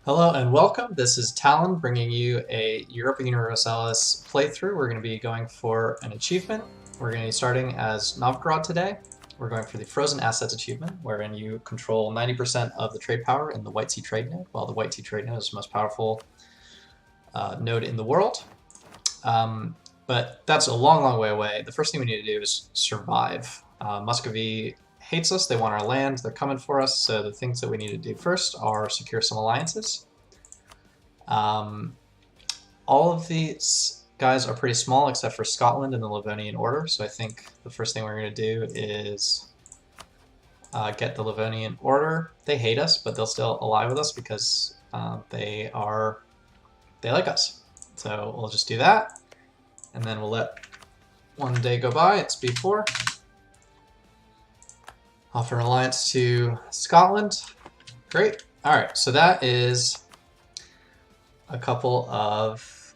Hello and welcome. This is Talon bringing you a Europa Universalis playthrough. We're going to be going for an achievement. We're going to be starting as Novgorod today. We're going for the Frozen Assets achievement, wherein you control 90% of the trade power in the White Sea Trade Node, while the White Sea Trade Node is the most powerful node in the world. But that's a long, long way away. The first thing we need to do is survive. Muscovy hates us, they want our land, they're coming for us, so the things that we need to do first are secure some alliances. All of these guys are pretty small except for Scotland and the Livonian Order, so I think the first thing we're going to do is get the Livonian Order. They hate us, but they'll still ally with us because they like us. So we'll just do that, and then we'll let one day go by. It's B4. Offer an alliance to Scotland. Great. Alright, so that is a couple of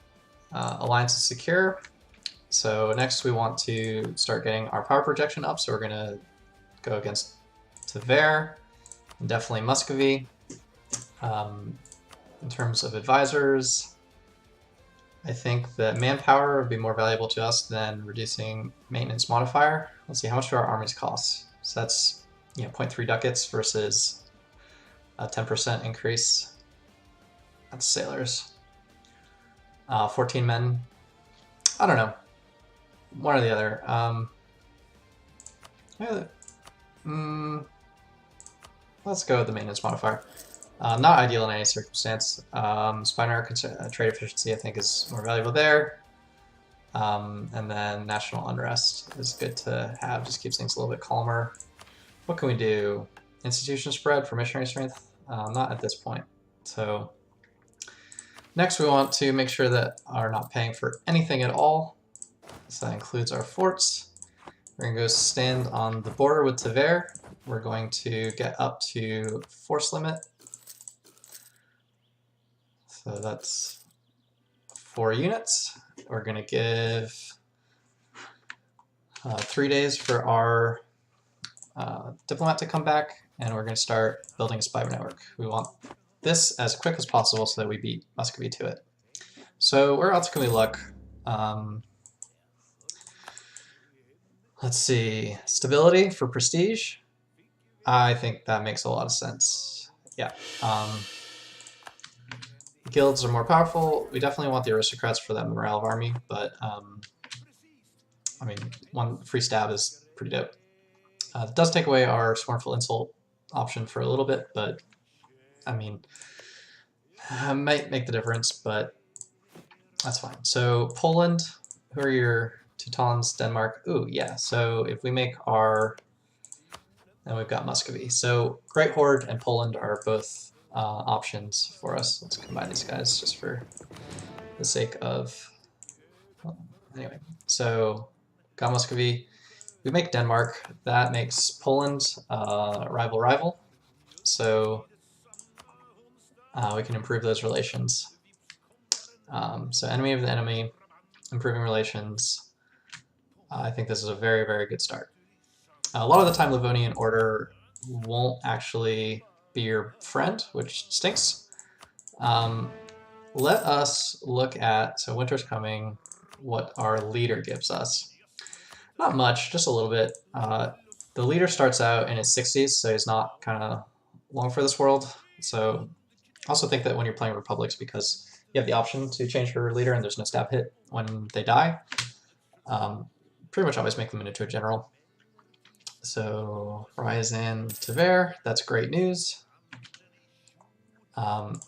alliances secure. So next we want to start getting our power projection up, so we're going to go against Tver and definitely Muscovy. In terms of advisors, I think that manpower would be more valuable to us than reducing maintenance modifier. Let's see, how much do our armies cost? So that's 0.3 ducats versus a 10% increase. That's sailors. 14 men. I don't know. One or the other. Let's go with the maintenance modifier. Not ideal in any circumstance. Spinner trade efficiency, I think, is more valuable there. And then national unrest is good to have. Just keeps things a little bit calmer. What can we do? Institution spread for missionary strength? Not at this point. So next we want to make sure that are not paying for anything at all. So that includes our forts. We're going to go stand on the border with Tver. We're going to get up to force limit. So that's 4 units. We're going to give 3 days for our diplomat to come back, and we're going to start building a spy network. We want this as quick as possible so that we beat Muscovy to it. So where else can we look? Let's see, stability for prestige. I think that makes a lot of sense. Yeah. Guilds are more powerful. We definitely want the aristocrats for that morale of army, but I mean, one free stab is pretty dope. It does take away our scornful insult option for a little bit, but I mean, might make the difference, but that's fine. So Poland, who are your Teutons? Denmark. Ooh, yeah. So if we make our, then we've got Muscovy. So Great Horde and Poland are both options for us. Let's combine these guys just for the sake of. Well, anyway, so got Muscovy. We make Denmark. That makes Poland rival. So we can improve those relations. So enemy of the enemy, improving relations. I think this is a very, very good start. A lot of the time, Livonian Order won't actually be your friend, which stinks. Let us look at, so winter's coming, what our leader gives us. Not much, just a little bit. The leader starts out in his 60s, so he's not kind of long for this world. So I also think that when you're playing Republics, because you have the option to change your leader and there's no stab hit when they die, pretty much always make them into a general. So rise in Tver, that's great news. The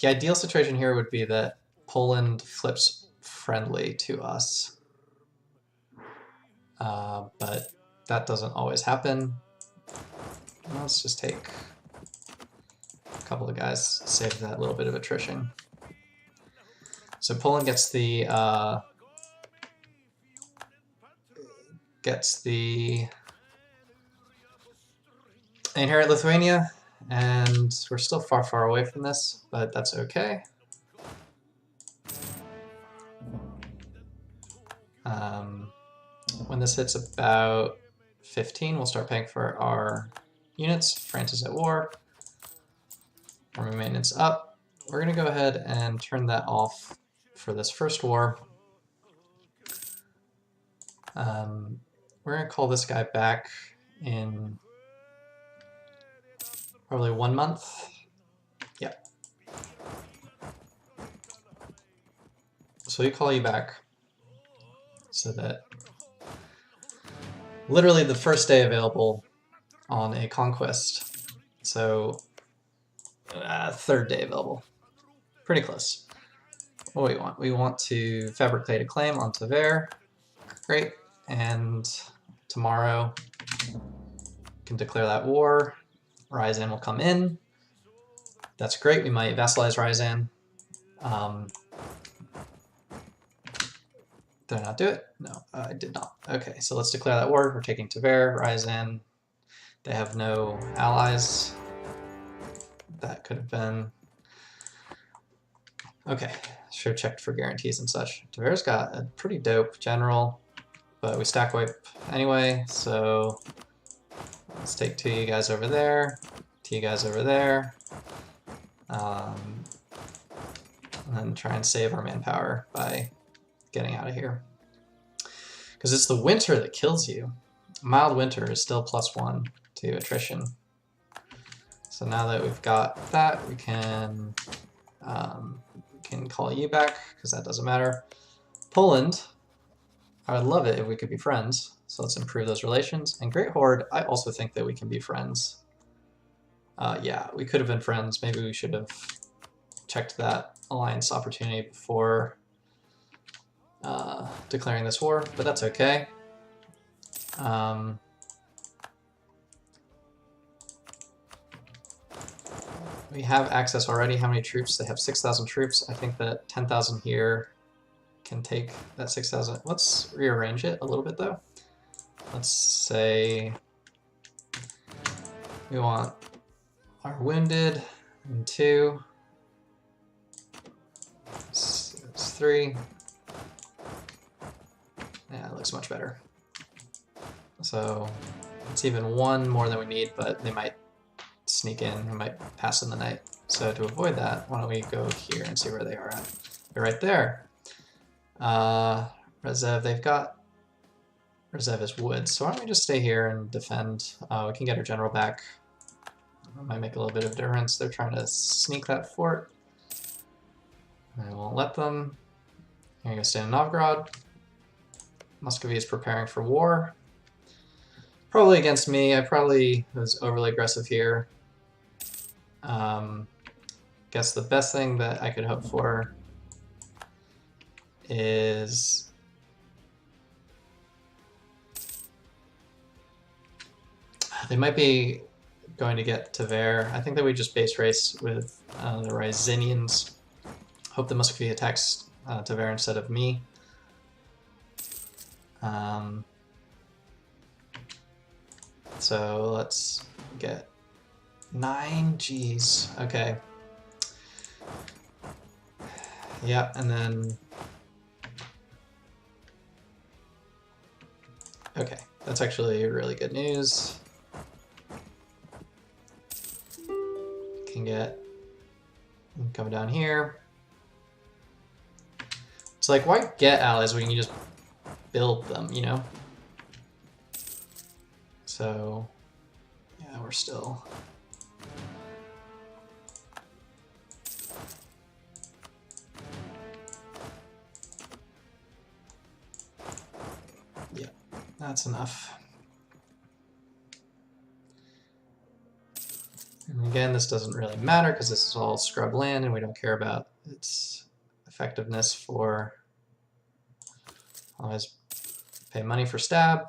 ideal situation here would be that Poland flips friendly to us. But that doesn't always happen. Let's just take a couple of guys, save that little bit of attrition. So Poland gets the inherit Lithuania, and we're still far, far away from this, but that's okay. When this hits about 15, we'll start paying for our units. France is at war. army maintenance up. We're going to go ahead and turn that off for this first war. We're going to call this guy back in probably 1 month. Yeah. So we call you back so that literally the first day available on a conquest. So third day available. Pretty close. What do we want? We want to fabricate a claim on Tver. Great. And tomorrow we can declare that war. Ryazan will come in. That's great. We might vassalize Ryazan. Did I not do it? No, I did not. Okay, so let's declare that war. We're taking Tver, Ryazan. They have no allies. That could have been... Okay, should have checked for guarantees and such. Tver's got a pretty dope general, but we stack wipe anyway, so let's take 2 of you guys over there, 2 of you guys over there, and then try and save our manpower by getting out of here. Because it's the winter that kills you. Mild winter is still +1 to attrition. So now that we've got that, we can call you back, because that doesn't matter. Poland, I would love it if we could be friends, so let's improve those relations. And Great Horde, I also think that we can be friends. Yeah, we could have been friends. Maybe we should have checked that alliance opportunity before declaring this war, but that's okay. We have access already. How many troops? They have 6,000 troops. I think that 10,000 here can take that 6,000. Let's rearrange it a little bit though. Let's say we want our wounded in 2. It's 3. Yeah, it looks much better. So it's even 1 more than we need, but they might sneak in, we might pass in the night. So to avoid that, why don't we go here and see where they are at. They're right there. Rezev, they've got... Rezev is wood, so why don't we just stay here and defend. We can get our general back. It might make a little bit of difference. They're trying to sneak that fort. I won't let them. Here you go, stay in Novgorod. Muscovy is preparing for war. Probably against me. I probably was overly aggressive here. Guess the best thing that I could hope for is they might be going to get Tver. I think that we just base race with the Ryazanians. Hope the Muscovy attacks Tver instead of me. So let's get 9 Gs. Okay. Yeah, and then... Okay, that's actually really good news. Can get... Come down here. It's like, why get allies when you just build them, you know? So, yeah, we're still... Yeah, that's enough. And again, this doesn't really matter because this is all scrub land and we don't care about its effectiveness for... Always pay money for stab.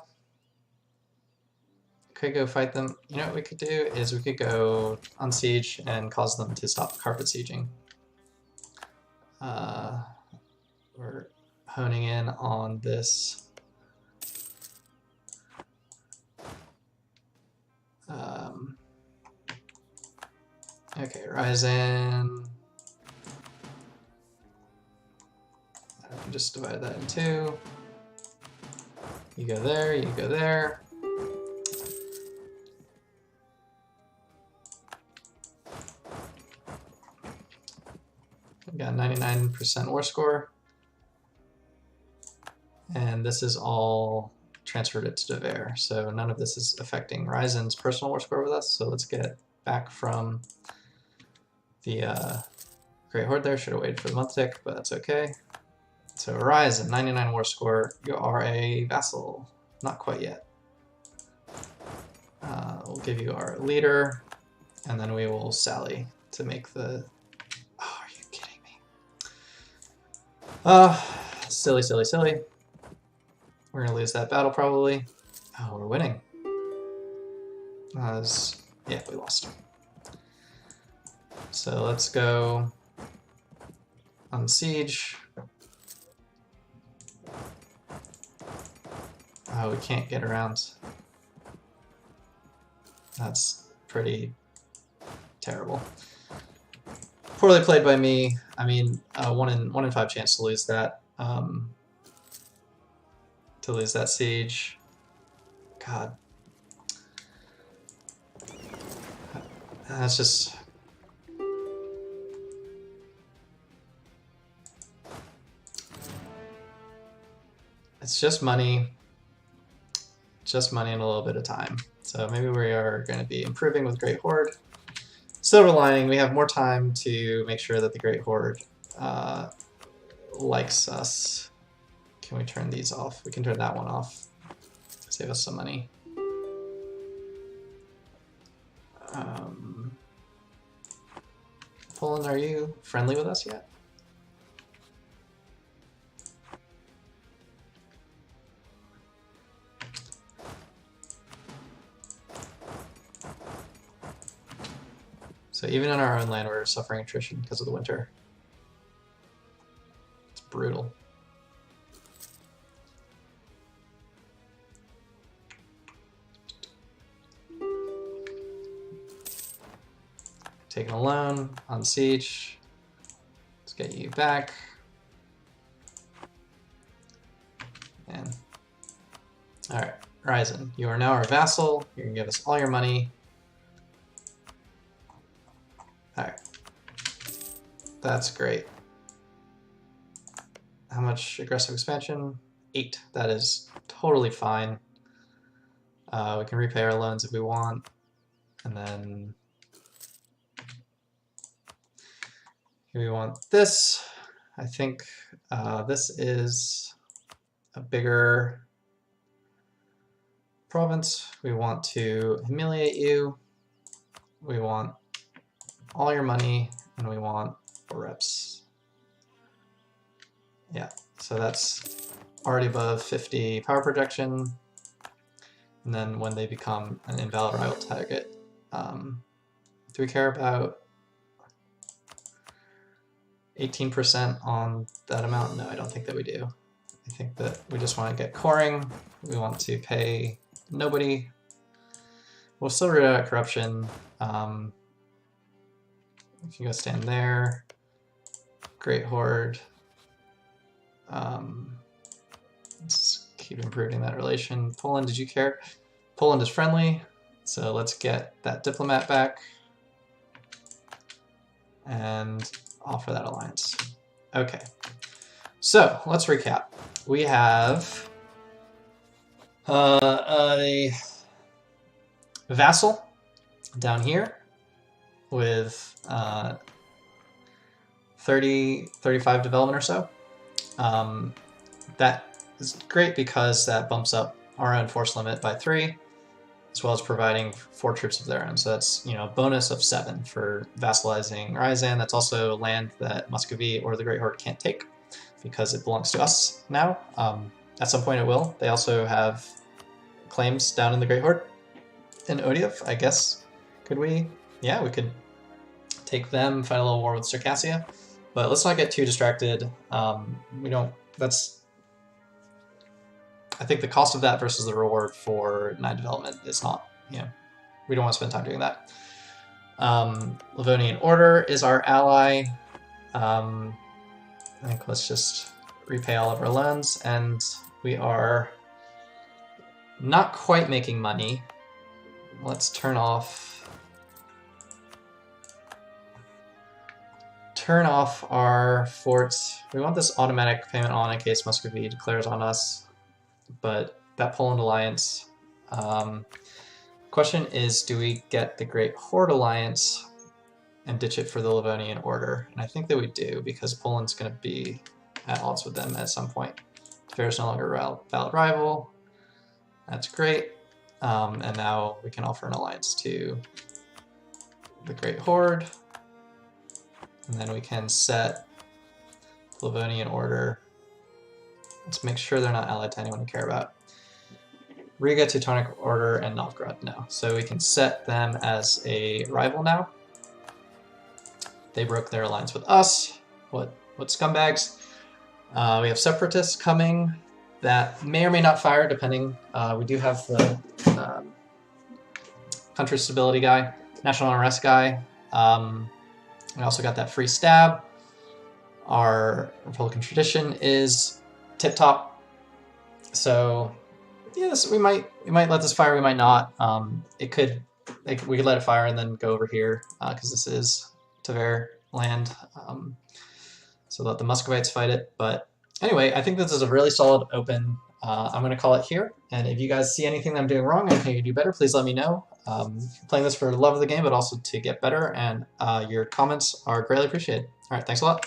Could go fight them. You know what we could do is we could go unsiege and cause them to stop carpet sieging. We're honing in on this. Okay, Ryazan. I can just divide that in 2. You go there, you go there. We got 99% war score. And this is all transferred it to Dever. So none of this is affecting Ryzen's personal war score with us. So let's get back from the Great Horde there. Should have waited for the month tick, but that's okay. So Ryzen, 99 war score. You are a vassal. Not quite yet. We'll give you our leader, and then we will sally to make the... Oh, are you kidding me? Silly, silly, silly. We're gonna lose that battle probably. Oh, we're winning. Yeah, we lost. So let's go on siege. Oh, we can't get around. That's pretty terrible. Poorly played by me. I mean, 1 in 5 chance to lose that. To lose that siege. God. That's just... It's just money. Just money and a little bit of time. So maybe we are going to be improving with Great Horde. Silver lining, we have more time to make sure that the Great Horde likes us. Can we turn these off? We can turn that one off. Save us some money. Poland, are you friendly with us yet? So even in our own land, we're suffering attrition because of the winter. It's brutal. Taking a loan on siege. Let's get you back. And all right, Ryzen, you are now our vassal. You can give us all your money. All right, that's great. How much aggressive expansion? 8. That is totally fine. We can repay our loans if we want, and then we want this. I think this is a bigger province. We want to humiliate you. We want all your money, and we want 4 reps. Yeah, so that's already above 50 power projection. And then when they become an invalid rival target, do we care about 18% on that amount? No, I don't think that we do. I think that we just want to get coring. We want to pay nobody. We'll still root out corruption. You can go stand there. Great Horde. Let's keep improving that relation. Poland, did you care? Poland is friendly, so let's get that diplomat back and offer that alliance. Okay, so let's recap. We have a vassal down here with 35 development or so. That is great because that bumps up our own force limit by 3, as well as providing 4 troops of their own. So that's, you know, a bonus of 7 for vassalizing Ryzan. That's also land that Muscovy or the Great Horde can't take because it belongs to us now. At some point it will. They also have claims down in the Great Horde in Odiev, I guess. Could we? Yeah, we could take them, fight a little war with Circassia. But let's not get too distracted. We don't, that's, I think the cost of that versus the reward for 9 development is not, you know, we don't want to spend time doing that. Livonian Order is our ally. I think let's just repay all of our loans, and we are not quite making money. Let's turn off turn off our forts. We want this automatic payment on in case Muscovy declares on us, but that Poland alliance. Question is, do we get the Great Horde alliance and ditch it for the Livonian Order? And I think that we do, because Poland's going to be at odds with them at some point. Tver is no longer a valid rival. That's great. And now we can offer an alliance to the Great Horde. And then we can set Livonian Order. Let's make sure they're not allied to anyone we care about. Riga, Teutonic Order, and Novgorod, no. So we can set them as a rival now. They broke their alliance with us. What scumbags. We have separatists coming that may or may not fire, depending. We do have the country stability guy, national unrest guy. We also got that free stab. Our Republican tradition is tip-top. So yes, we might let this fire, we might not. We could let it fire and then go over here, because this is Tver land. So let the Muscovites fight it. But anyway, I think this is a really solid open. I'm going to call it here. And if you guys see anything that I'm doing wrong, anything you can do better, please let me know. Playing this for the love of the game, but also to get better. And your comments are greatly appreciated. All right, thanks a lot.